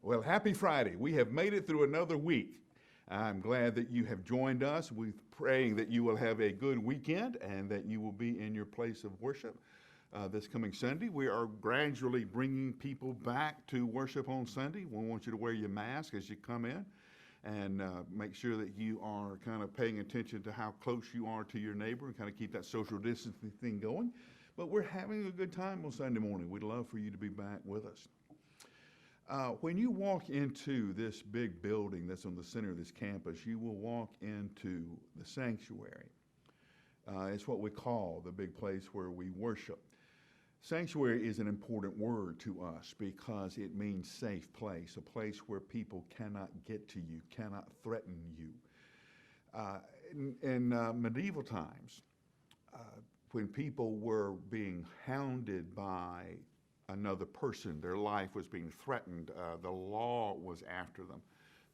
Well, happy Friday. We have made it through another week. I'm glad that you have joined us. We're praying that you will have a good weekend and that you will be in your place of worship this coming Sunday. We are gradually bringing people back to worship on Sunday. We want you to wear your mask as you come in and make sure that you are kind of paying attention to how close you are to your neighbor and kind of keep that social distancing thing going. But we're having a good time on Sunday morning. We'd love for you to be back with us. When you walk into this big building that's on the center of this campus, you will walk into the sanctuary. It's what we call the big place where we worship. Sanctuary is an important word to us because it means safe place, a place where people cannot get to you, cannot threaten you. In medieval times, when people were being hounded by another person, their life was being threatened, the law was after them,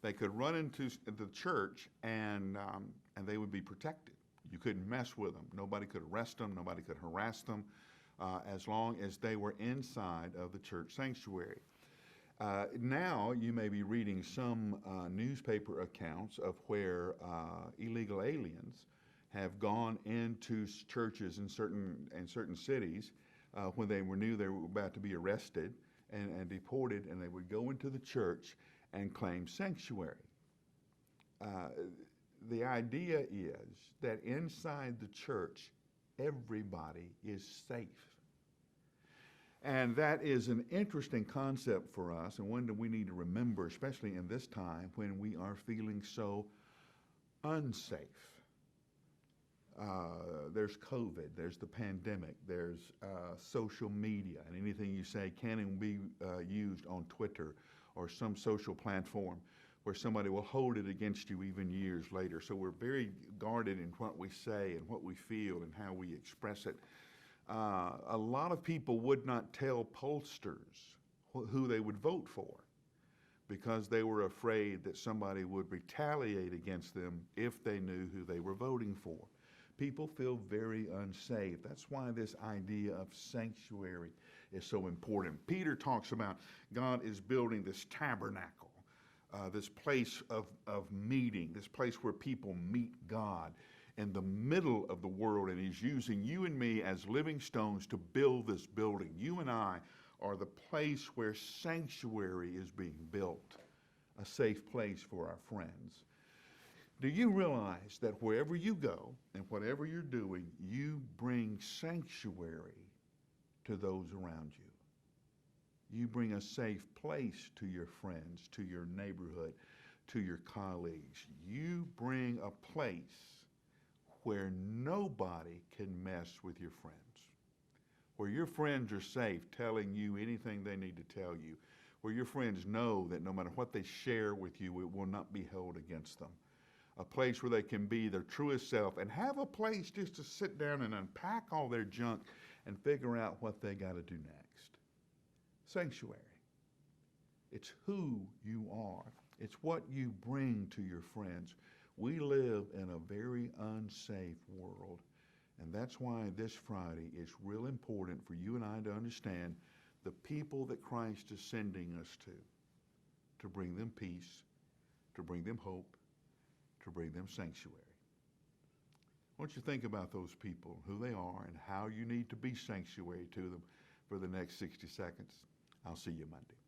they could run into the church and they would be protected. You couldn't mess with them. Nobody could arrest them. Nobody could harass them as long as they were inside of the church sanctuary. Now you may be reading some newspaper accounts of where illegal aliens have gone into churches in certain cities when they knew they were about to be arrested and deported, and they would go into the church and claim sanctuary. The idea is that inside the church, everybody is safe. And that is an interesting concept for us, and one that we need to remember, especially in this time when we are feeling so unsafe. There's COVID, there's the pandemic, there's social media, and anything you say can and be used on Twitter or some social platform where somebody will hold it against you even years later. So we're very guarded in what we say and what we feel and how we express it. A lot of people would not tell pollsters who they would vote for because they were afraid that somebody would retaliate against them if they knew who they were voting for. People feel very unsafe. That's why this idea of sanctuary is so important. Peter talks about God is building this tabernacle, this place of meeting, this place where people meet God in the middle of the world, and he's using you and me as living stones to build this building. You and I are the place where sanctuary is being built, a safe place for our friends. Do you realize that wherever you go and whatever you're doing, you bring sanctuary to those around you? You bring a safe place to your friends, to your neighborhood, to your colleagues. You bring a place where nobody can mess with your friends, where your friends are safe telling you anything they need to tell you, where your friends know that no matter what they share with you, it will not be held against them. A place where they can be their truest self and have a place just to sit down and unpack all their junk and figure out what they got to do next. Sanctuary. It's who you are. It's what you bring to your friends. We live in a very unsafe world, and that's why this Friday is real important for you and I to understand the people that Christ is sending us to bring them peace, to bring them hope, to bring them sanctuary. I want you to think about those people, who they are, and how you need to be sanctuary to them for the next 60 seconds. I'll see you Monday.